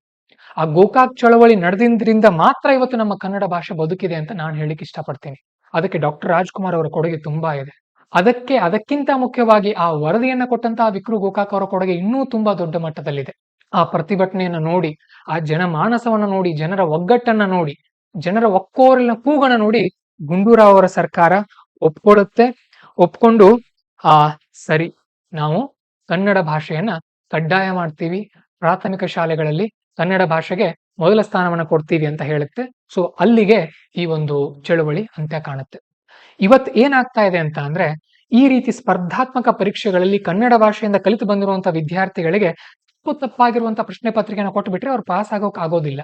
ಆ ಗೋಕಾಕ್ ಚಳವಳಿ ನಡೆದ್ರಿಂದ ಮಾತ್ರ ಇವತ್ತು ನಮ್ಮ ಕನ್ನಡ ಭಾಷೆ ಬದುಕಿದೆ ಅಂತ ನಾನು ಹೇಳಿಕ್ಕೆ ಇಷ್ಟಪಡ್ತೀನಿ. ಅದಕ್ಕೆ ಡಾಕ್ಟರ್ ರಾಜ್ಕುಮಾರ್ ಅವರ ಕೊಡುಗೆ ತುಂಬಾ ಇದೆ. ಅದಕ್ಕಿಂತ ಮುಖ್ಯವಾಗಿ ಆ ವರದಿಯನ್ನ ಕೊಟ್ಟಂತಹ ವಿಕ್ರು ಗೋಕಾಕ್ ಅವರ ಕೊಡುಗೆ ಇನ್ನೂ ತುಂಬಾ ದೊಡ್ಡ ಮಟ್ಟದಲ್ಲಿದೆ. ಆ ಪ್ರತಿಭಟನೆಯನ್ನ ನೋಡಿ, ಆ ಜನಮಾನಸವನ್ನ ನೋಡಿ, ಜನರ ಒಗ್ಗಟ್ಟನ್ನ ನೋಡಿ, ಜನರ ಒಕ್ಕೋರಿನ ಕೂಗನ್ನ ನೋಡಿ ಗುಂಡೂರಾವ್ ಅವರ ಸರ್ಕಾರ ಒಪ್ಕೊಳ್ಳುತ್ತೆ. ಒಪ್ಕೊಂಡು ಸರಿ, ನಾವು ಕನ್ನಡ ಭಾಷೆಯನ್ನ ಕಡ್ಡಾಯ ಮಾಡ್ತೀವಿ, ಪ್ರಾಥಮಿಕ ಶಾಲೆಗಳಲ್ಲಿ ಕನ್ನಡ ಭಾಷೆಗೆ ಮೊದಲ ಸ್ಥಾನವನ್ನ ಕೊಡ್ತೀವಿ ಅಂತ ಹೇಳುತ್ತೆ. ಸೊ ಅಲ್ಲಿಗೆ ಈ ಒಂದು ಚಳುವಳಿ ಅಂತ್ಯ ಕಾಣುತ್ತೆ. ಇವತ್ತು ಏನಾಗ್ತಾ ಇದೆ ಅಂತ ಅಂದ್ರೆ, ಈ ರೀತಿ ಸ್ಪರ್ಧಾತ್ಮಕ ಪರೀಕ್ಷೆಗಳಲ್ಲಿ ಕನ್ನಡ ಭಾಷೆಯಿಂದ ಕಲಿತು ಬಂದಿರುವಂತಹ ವಿದ್ಯಾರ್ಥಿಗಳಿಗೆ ತಪ್ಪಾಗಿರುವಂತಹ ಪ್ರಶ್ನೆ ಪತ್ರಿಕೆಯನ್ನು ಕೊಟ್ಟು ಬಿಟ್ರೆ ಅವ್ರು ಪಾಸ್ ಆಗೋಕ್ ಆಗೋದಿಲ್ಲ.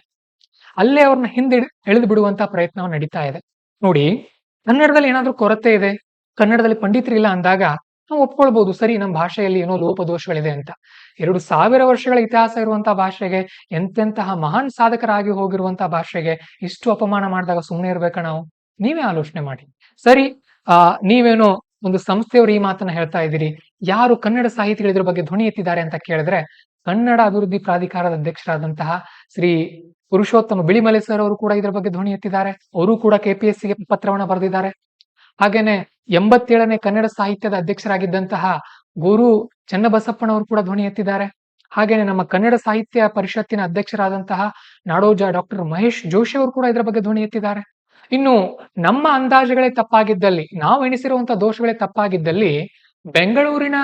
ಅಲ್ಲೇ ಅವ್ರನ್ನ ಹಿಂದೆ ಎಳೆದು ಬಿಡುವಂತಹ ಪ್ರಯತ್ನ ನಡೀತಾ ಇದೆ. ನೋಡಿ, ಕನ್ನಡದಲ್ಲಿ ಏನಾದ್ರೂ ಕೊರತೆ ಇದೆ, ಕನ್ನಡದಲ್ಲಿ ಪಂಡಿತರಿಲ್ಲ ಅಂದಾಗ ನಾವು ಒಪ್ಕೊಳ್ಬಹುದು, ಸರಿ ನಮ್ಮ ಭಾಷೆಯಲ್ಲಿ ಏನೋ ಲೋಪದೋಷಗಳಿದೆ ಅಂತ. 2000 ವರ್ಷಗಳ ಇತಿಹಾಸ ಇರುವಂತಹ ಭಾಷೆಗೆ, ಎಂತೆಂತಹ ಮಹಾನ್ ಸಾಧಕರಾಗಿ ಹೋಗಿರುವಂತಹ ಭಾಷೆಗೆ ಇಷ್ಟು ಅಪಮಾನ ಮಾಡಿದಾಗ ಸುಮ್ಮನೆ ಇರ್ಬೇಕಾ ನಾವು? ನೀವೇ ಆಲೋಚನೆ ಮಾಡಿ. ಸರಿ, ನೀವೇನೋ ಒಂದು ಸಂಸ್ಥೆಯವರು ಈ ಮಾತನ್ನ ಹೇಳ್ತಾ ಇದ್ದೀರಿ, ಯಾರು ಕನ್ನಡ ಸಾಹಿತಿಗಳು ಇದ್ರ ಬಗ್ಗೆ ಧ್ವನಿ ಎತ್ತಿದ್ದಾರೆ ಅಂತ ಕೇಳಿದ್ರೆ, ಕನ್ನಡ ಅಭಿವೃದ್ಧಿ ಪ್ರಾಧಿಕಾರದ ಅಧ್ಯಕ್ಷರಾದಂತಹ ಶ್ರೀ ಪುರುಷೋತ್ತಮ ಬಿಳಿಮಲೆ ಸರ್ ಅವರು ಕೂಡ ಇದ್ರ ಬಗ್ಗೆ ಧ್ವನಿ ಎತ್ತಿದ್ದಾರೆ. ಅವರು ಕೂಡ KPSCಗೆ ಪತ್ರವನ್ನ ಬರೆದಿದ್ದಾರೆ. ಹಾಗೇನೆ 87ನೇ ಕನ್ನಡ ಸಾಹಿತ್ಯದ ಅಧ್ಯಕ್ಷರಾಗಿದ್ದಂತಹ ಗುರು ಚನ್ನಬಸಪ್ಪನವರು ಕೂಡ ಧ್ವನಿ ಎತ್ತಿದ್ದಾರೆ. ಹಾಗೇನೆ ನಮ್ಮ ಕನ್ನಡ ಸಾಹಿತ್ಯ ಪರಿಷತ್ತಿನ ಅಧ್ಯಕ್ಷರಾದಂತಹ ನಾಡೋಜ ಡಾಕ್ಟರ್ ಮಹೇಶ್ ಜೋಶಿ ಅವರು ಕೂಡ ಇದರ ಬಗ್ಗೆ ಧ್ವನಿ ಎತ್ತಿದ್ದಾರೆ. ಇನ್ನು ನಮ್ಮ ಅಂದಾಜುಗಳೇ ತಪ್ಪಾಗಿದ್ದಲ್ಲಿ, ನಾವು ಎಣಿಸಿರುವಂತಹ ದೋಷಗಳೇ ತಪ್ಪಾಗಿದ್ದಲ್ಲಿ, ಬೆಂಗಳೂರಿನ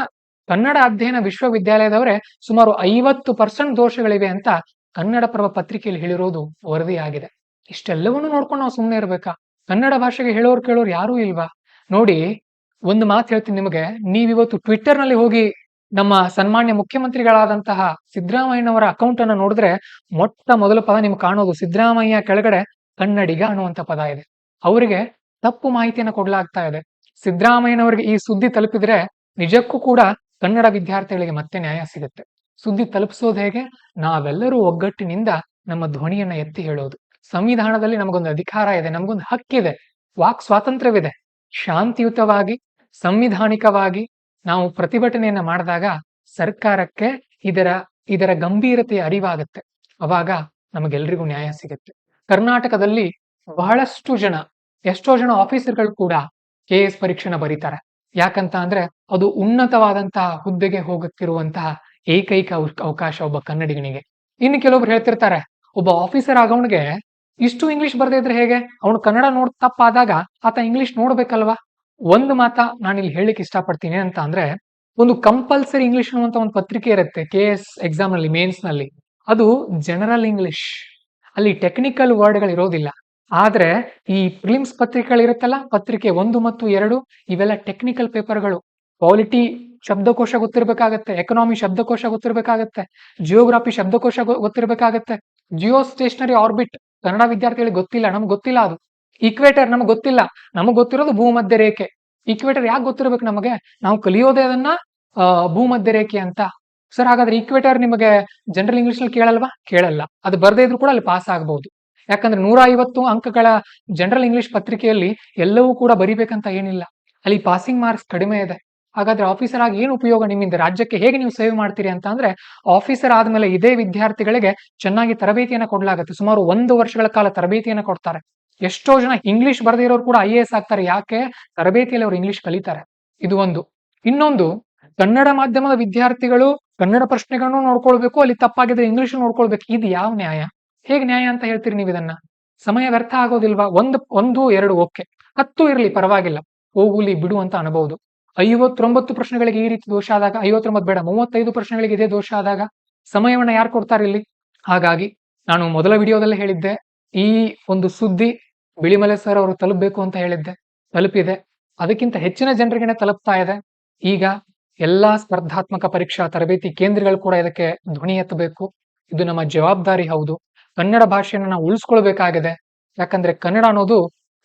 ಕನ್ನಡ ಅಧ್ಯಯನ ವಿಶ್ವವಿದ್ಯಾಲಯದವರೇ ಸುಮಾರು 50% ದೋಷಗಳಿವೆ ಅಂತ ಕನ್ನಡಪ್ರಭ ಪತ್ರಿಕೆಯಲ್ಲಿ ಹೇಳಿರೋದು ವರದಿಯಾಗಿದೆ. ಇಷ್ಟೆಲ್ಲವನ್ನೂ ನೋಡ್ಕೊಂಡು ನಾವು ಸುಮ್ಮನೆ ಇರ್ಬೇಕಾ? ಕನ್ನಡ ಭಾಷೆಗೆ ಹೇಳೋರು ಕೇಳೋರು ಯಾರೂ ಇಲ್ವಾ? ನೋಡಿ, ಒಂದು ಮಾತು ಹೇಳ್ತೀನಿ ನಿಮಗೆ, ನೀವಿವತ್ತು ಟ್ವಿಟ್ಟರ್ ನಲ್ಲಿ ಹೋಗಿ ನಮ್ಮ ಸನ್ಮಾನ್ಯ ಮುಖ್ಯಮಂತ್ರಿಗಳಾದಂತಹ ಸಿದ್ದರಾಮಯ್ಯನವರ ಅಕೌಂಟ್ ಅನ್ನ ನೋಡಿದ್ರೆ ಮೊಟ್ಟ ಮೊದಲ ಪದ ನಿಮ್ಗೆ ಕಾಣೋದು ಸಿದ್ದರಾಮಯ್ಯ ಕೆಳಗಡೆ ಕನ್ನಡಿಗ ಅನ್ನುವಂತ ಪದ ಇದೆ. ಅವರಿಗೆ ತಪ್ಪು ಮಾಹಿತಿಯನ್ನು ಕೊಡ್ಲಾಗ್ತಾ ಇದೆ. ಸಿದ್ದರಾಮಯ್ಯನವರಿಗೆ ಈ ಸುದ್ದಿ ತಲುಪಿದ್ರೆ ನಿಜಕ್ಕೂ ಕೂಡ ಕನ್ನಡ ವಿದ್ಯಾರ್ಥಿಗಳಿಗೆ ಮತ್ತೆ ನ್ಯಾಯ ಸಿಗುತ್ತೆ. ಸುದ್ದಿ ತಲುಪಿಸೋದು ಹೇಗೆ? ನಾವೆಲ್ಲರೂ ಒಗ್ಗಟ್ಟಿನಿಂದ ನಮ್ಮ ಧ್ವನಿಯನ್ನ ಎತ್ತಿ ಹೇಳೋದು. ಸಂವಿಧಾನದಲ್ಲಿ ನಮಗೊಂದು ಅಧಿಕಾರ ಇದೆ, ನಮಗೊಂದು ಹಕ್ಕಿದೆ, ವಾಕ್ ಸ್ವಾತಂತ್ರ್ಯವಿದೆ. ಶಾಂತಿಯುತವಾಗಿ, ಸಂವಿಧಾನಿಕವಾಗಿ ನಾವು ಪ್ರತಿಭಟನೆಯನ್ನ ಮಾಡಿದಾಗ ಸರ್ಕಾರಕ್ಕೆ ಇದರ ಗಂಭೀರತೆಯ ಅರಿವಾಗುತ್ತೆ. ಅವಾಗ ನಮಗೆಲ್ರಿಗೂ ನ್ಯಾಯ ಸಿಗುತ್ತೆ. ಕರ್ನಾಟಕದಲ್ಲಿ ಬಹಳಷ್ಟು ಜನ, ಎಷ್ಟೋ ಜನ ಆಫೀಸರ್ಗಳು ಕೂಡ KS ಪರೀಕ್ಷೆನ ಬರೀತಾರೆ. ಯಾಕಂತ ಅಂದ್ರೆ ಅದು ಉನ್ನತವಾದಂತಹ ಹುದ್ದೆಗೆ ಹೋಗುತ್ತಿರುವಂತಹ ಏಕೈಕ ಅವಕಾಶ ಒಬ್ಬ ಕನ್ನಡಿಗನಿಗೆ. ಇನ್ನು ಕೆಲವೊಬ್ರು ಹೇಳ್ತಿರ್ತಾರೆ, ಒಬ್ಬ ಆಫೀಸರ್ ಆಗೋನ್ಗೆ ಇಷ್ಟು ಇಂಗ್ಲಿಷ್ ಬರ್ದೇ ಇದ್ರೆ ಹೇಗೆ? ಅವನು ಕನ್ನಡ ನೋಡ್ ತಪ್ಪಾದಾಗ ಆತ ಇಂಗ್ಲಿಷ್ ನೋಡ್ಬೇಕಲ್ವಾ? ಒಂದು ಮಾತ ನಾನಿಲ್ಲಿ ಹೇಳಿಕ್ಕೆ ಇಷ್ಟಪಡ್ತೀನಿ ಅಂತ ಅಂದ್ರೆ, ಒಂದು ಕಂಪಲ್ಸರಿ ಇಂಗ್ಲಿಷ್ ಅನ್ನುವಂತ ಒಂದು ಪತ್ರಿಕೆ ಇರುತ್ತೆ KS ಎಕ್ಸಾಮ್ ನಲ್ಲಿ, ಮೇನ್ಸ್ ನಲ್ಲಿ. ಅದು ಜನರಲ್ ಇಂಗ್ಲಿಷ್. ಅಲ್ಲಿ ಟೆಕ್ನಿಕಲ್ ವರ್ಡ್ಗಳು ಇರೋದಿಲ್ಲ. ಆದ್ರೆ ಈ ಪ್ರಿಲಿಮ್ಸ್ ಪತ್ರಿಕೆಗಳಿರುತ್ತಲ್ಲ, ಪತ್ರಿಕೆ 1 ಮತ್ತು 2 ಇವೆಲ್ಲ ಟೆಕ್ನಿಕಲ್ ಪೇಪರ್ಗಳು. ಪಾಲಿಟಿ ಶಬ್ದಕೋಶ ಗೊತ್ತಿರ್ಬೇಕಾಗತ್ತೆ, ಎಕನಾಮಿ ಶಬ್ದಕೋಶ ಗೊತ್ತಿರ್ಬೇಕಾಗತ್ತೆ, ಜಿಯೋಗ್ರಫಿ ಶಬ್ದಕೋಶ ಗೊತ್ತಿರ್ಬೇಕಾಗತ್ತೆ, ಜಿಯೋ ಸ್ಟೇಷನರಿ ಆರ್ಬಿಟ್ ಕನ್ನಡ ವಿದ್ಯಾರ್ಥಿಗಳಿಗೆ ಗೊತ್ತಿಲ್ಲ, ನಮ್ಗೆ ಗೊತ್ತಿಲ್ಲ ಅದು. ಇಕ್ವೇಟರ್ ನಮ್ಗೆ ಗೊತ್ತಿಲ್ಲ, ನಮಗ್ ಗೊತ್ತಿರೋದು ಭೂಮಧ್ಯ ರೇಖೆ. ಇಕ್ವೇಟರ್ ಯಾಕೆ ಗೊತ್ತಿರ್ಬೇಕು ನಮಗೆ? ನಾವು ಕಲಿಯೋದೇ ಅದನ್ನ ಭೂಮಧ್ಯ ರೇಖೆ ಅಂತ. ಸರ್ ಹಾಗಾದ್ರೆ ಇಕ್ವೇಟರ್ ನಿಮಗೆ ಜನರಲ್ ಇಂಗ್ಲಿಷ್ ನಲ್ಲಿ ಕೇಳಲ್ವಾ? ಕೇಳಲ್ಲ. ಅದು ಬರ್ದೇ ಇದ್ರು ಕೂಡ ಅಲ್ಲಿ ಪಾಸ್ ಆಗಬಹುದು. ಯಾಕಂದ್ರೆ 150 ಅಂಕಗಳ ಜನರಲ್ ಇಂಗ್ಲಿಷ್ ಪತ್ರಿಕೆಯಲ್ಲಿ ಎಲ್ಲವೂ ಕೂಡ ಬರಿಬೇಕಂತ ಏನಿಲ್ಲ. ಅಲ್ಲಿ ಪಾಸಿಂಗ್ ಮಾರ್ಕ್ಸ್ ಕಡಿಮೆ ಇದೆ. ಹಾಗಾದ್ರೆ ಆಫೀಸರ್ ಆಗಿ ಏನು ಉಪಯೋಗ ನಿಮ್ಮಿಂದ? ರಾಜ್ಯಕ್ಕೆ ಹೇಗೆ ನೀವು ಸೇವ್ ಮಾಡ್ತೀರಿ ಅಂತ ಅಂದ್ರೆ, ಆಫೀಸರ್ ಆದ್ಮೇಲೆ ಇದೇ ವಿದ್ಯಾರ್ಥಿಗಳಿಗೆ ಚೆನ್ನಾಗಿ ತರಬೇತಿಯನ್ನ ಕೊಡ್ಲಾಗುತ್ತೆ. ಸುಮಾರು 1 ವರ್ಷಗಳ ಕಾಲ ತರಬೇತಿಯನ್ನ ಕೊಡ್ತಾರೆ. ಎಷ್ಟೋ ಜನ ಇಂಗ್ಲಿಷ್ ಬರದೇ ಇರೋರು ಕೂಡ IAS ಆಗ್ತಾರೆ. ಯಾಕೆ? ತರಬೇತಿಯಲ್ಲಿ ಅವರು ಇಂಗ್ಲಿಷ್ ಕಲಿತಾರೆ. ಇದು ಒಂದು. ಇನ್ನೊಂದು, ಕನ್ನಡ ಮಾಧ್ಯಮದ ವಿದ್ಯಾರ್ಥಿಗಳು ಕನ್ನಡ ಪ್ರಶ್ನೆಗಳನ್ನು ನೋಡ್ಕೊಳ್ಬೇಕು, ಅಲ್ಲಿ ತಪ್ಪಾಗಿದ್ರೆ ಇಂಗ್ಲಿಷ್ ನೋಡ್ಕೊಳ್ಬೇಕು. ಇದು ಯಾವ ನ್ಯಾಯ? ಹೇಗೆ ನ್ಯಾಯ ಅಂತ ಹೇಳ್ತೀರಿ ನೀವು ಇದನ್ನ? ಸಮಯ ವ್ಯರ್ಥ ಆಗೋದಿಲ್ವಾ? ಒಂದು 2 ಓಕೆ, 10 ಇರ್ಲಿ ಪರವಾಗಿಲ್ಲ, ಹೋಗುಲಿ ಬಿಡು ಅಂತ ಅನ್ಬಹುದು. 59 ಪ್ರಶ್ನೆಗಳಿಗೆ ಈ ರೀತಿ ದೋಷ ಆದಾಗ, 59 ಬೇಡ 35 ಪ್ರಶ್ನೆಗಳಿಗೆ ಇದೇ ದೋಷ ಆದಾಗ ಸಮಯವನ್ನ ಯಾರು ಕೊಡ್ತಾರೆ ಇಲ್ಲಿ? ಹಾಗಾಗಿ ನಾನು ಮೊದಲ ವಿಡಿಯೋದಲ್ಲಿ ಹೇಳಿದ್ದೆ, ಈ ಒಂದು ಸುದ್ದಿ ಬಿಳಿಮಲೆ ಸರ್ ಅವರು ತಲುಪಬೇಕು ಅಂತ ಹೇಳಿದ್ದೆ, ತಲುಪಿದೆ. ಅದಕ್ಕಿಂತ ಹೆಚ್ಚಿನ ಜನರಿಗೆ ತಲುಪ್ತಾ ಇದೆ. ಈಗ ಎಲ್ಲಾ ಸ್ಪರ್ಧಾತ್ಮಕ ಪರೀಕ್ಷಾ ತರಬೇತಿ ಕೇಂದ್ರಗಳು ಕೂಡ ಇದಕ್ಕೆ ಧ್ವನಿ ಎತ್ತಬೇಕು. ಇದು ನಮ್ಮ ಜವಾಬ್ದಾರಿ. ಹೌದು, ಕನ್ನಡ ಭಾಷೆಯನ್ನು ನಾವು ಉಳಿಸ್ಕೊಳ್ಬೇಕಾಗಿದೆ. ಯಾಕಂದ್ರೆ ಕನ್ನಡ ಅನ್ನೋದು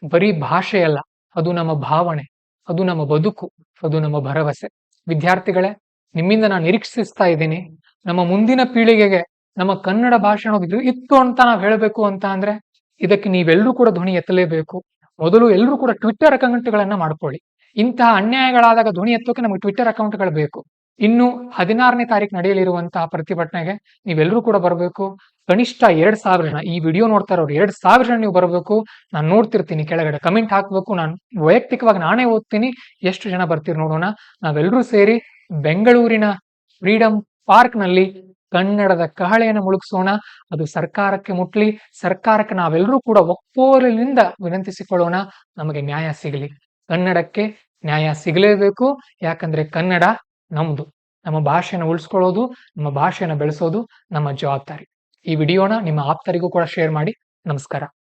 ಬರೀ ಭಾಷೆಯಲ್ಲ, ಅದು ನಮ್ಮ ಭಾವನೆ, ಅದು ನಮ್ಮ ಬದುಕು, ಅದು ನಮ್ಮ ಭರವಸೆ. ವಿದ್ಯಾರ್ಥಿಗಳೇ, ನಿಮ್ಮಿಂದ ನಾನು ನಿರೀಕ್ಷಿಸ್ತಾ ಇದ್ದೀನಿ, ನಮ್ಮ ಮುಂದಿನ ಪೀಳಿಗೆಗೆ ನಮ್ಮ ಕನ್ನಡ ಭಾಷೆ ಅನ್ನೋದು ಇತ್ತು ಅಂತ ನಾವು ಹೇಳಬೇಕು ಅಂತ ಅಂದ್ರೆ, ಇದಕ್ಕೆ ನೀವೆಲ್ಲರೂ ಕೂಡ ಧ್ವನಿ ಎತ್ತಲೇಬೇಕು. ಮೊದಲು ಎಲ್ಲರೂ ಕೂಡ ಟ್ವಿಟ್ಟರ್ ಅಕೌಂಟ್ಗಳನ್ನ ಮಾಡ್ಕೊಳ್ಳಿ. ಇಂತಹ ಅನ್ಯಾಯಗಳಾದಾಗ ಧ್ವನಿ ಎತ್ತೋಕೆ ನಮಗೆ ಟ್ವಿಟ್ಟರ್ ಅಕೌಂಟ್ಗಳು ಬೇಕು. ಇನ್ನು 16ನೇ ತಾರೀಕು ನಡೆಯಲಿರುವಂತಹ ಪ್ರತಿಭಟನೆಗೆ ನೀವೆಲ್ಲರೂ ಕೂಡ ಬರಬೇಕು. ಕನಿಷ್ಠ 2000 ಜನ, ಈ ವಿಡಿಯೋ ನೋಡ್ತಾ ಇರೋರು 2000 ಜನ ನೀವು ಬರಬೇಕು. ನಾನು ನೋಡ್ತಿರ್ತೀನಿ, ಕೆಳಗಡೆ ಕಮೆಂಟ್ ಹಾಕ್ಬೇಕು. ನಾನು ವೈಯಕ್ತಿಕವಾಗಿ ನಾನೇ ಓದ್ತೀನಿ, ಎಷ್ಟು ಜನ ಬರ್ತೀರಿ ನೋಡೋಣ. ನಾವೆಲ್ಲರೂ ಸೇರಿ ಬೆಂಗಳೂರಿನ ಫ್ರೀಡಂ ಪಾರ್ಕ್ ನಲ್ಲಿ ಕನ್ನಡದ ಕಹಳೆಯನ್ನು ಮುಳುಗಿಸೋಣ. ಅದು ಸರ್ಕಾರಕ್ಕೆ ಮುಟ್ಲಿ. ಸರ್ಕಾರಕ್ಕೆ ನಾವೆಲ್ಲರೂ ಕೂಡ ಒಕ್ಕೊರಲಿನಿಂದ ವಿನಂತಿಸಿಕೊಳ್ಳೋಣ, ನಮಗೆ ನ್ಯಾಯ ಸಿಗಲಿ. ಕನ್ನಡಕ್ಕೆ ನ್ಯಾಯ ಸಿಗಲೇಬೇಕು. ಯಾಕಂದ್ರೆ ಕನ್ನಡ ನಮ್ದು. ನಮ್ಮ ಭಾಷೆಯನ್ನು ಉಳಿಸ್ಕೊಳ್ಳೋದು, ನಮ್ಮ ಭಾಷೆಯನ್ನು ಬೆಳೆಸೋದು ನಮ್ಮ ಜವಾಬ್ದಾರಿ. ಈ ವಿಡಿಯೋನ ನಿಮ್ಮ ಆಪ್ತರಿಗೂ ಕೂಡ ಶೇರ್ ಮಾಡಿ. ನಮಸ್ಕಾರ.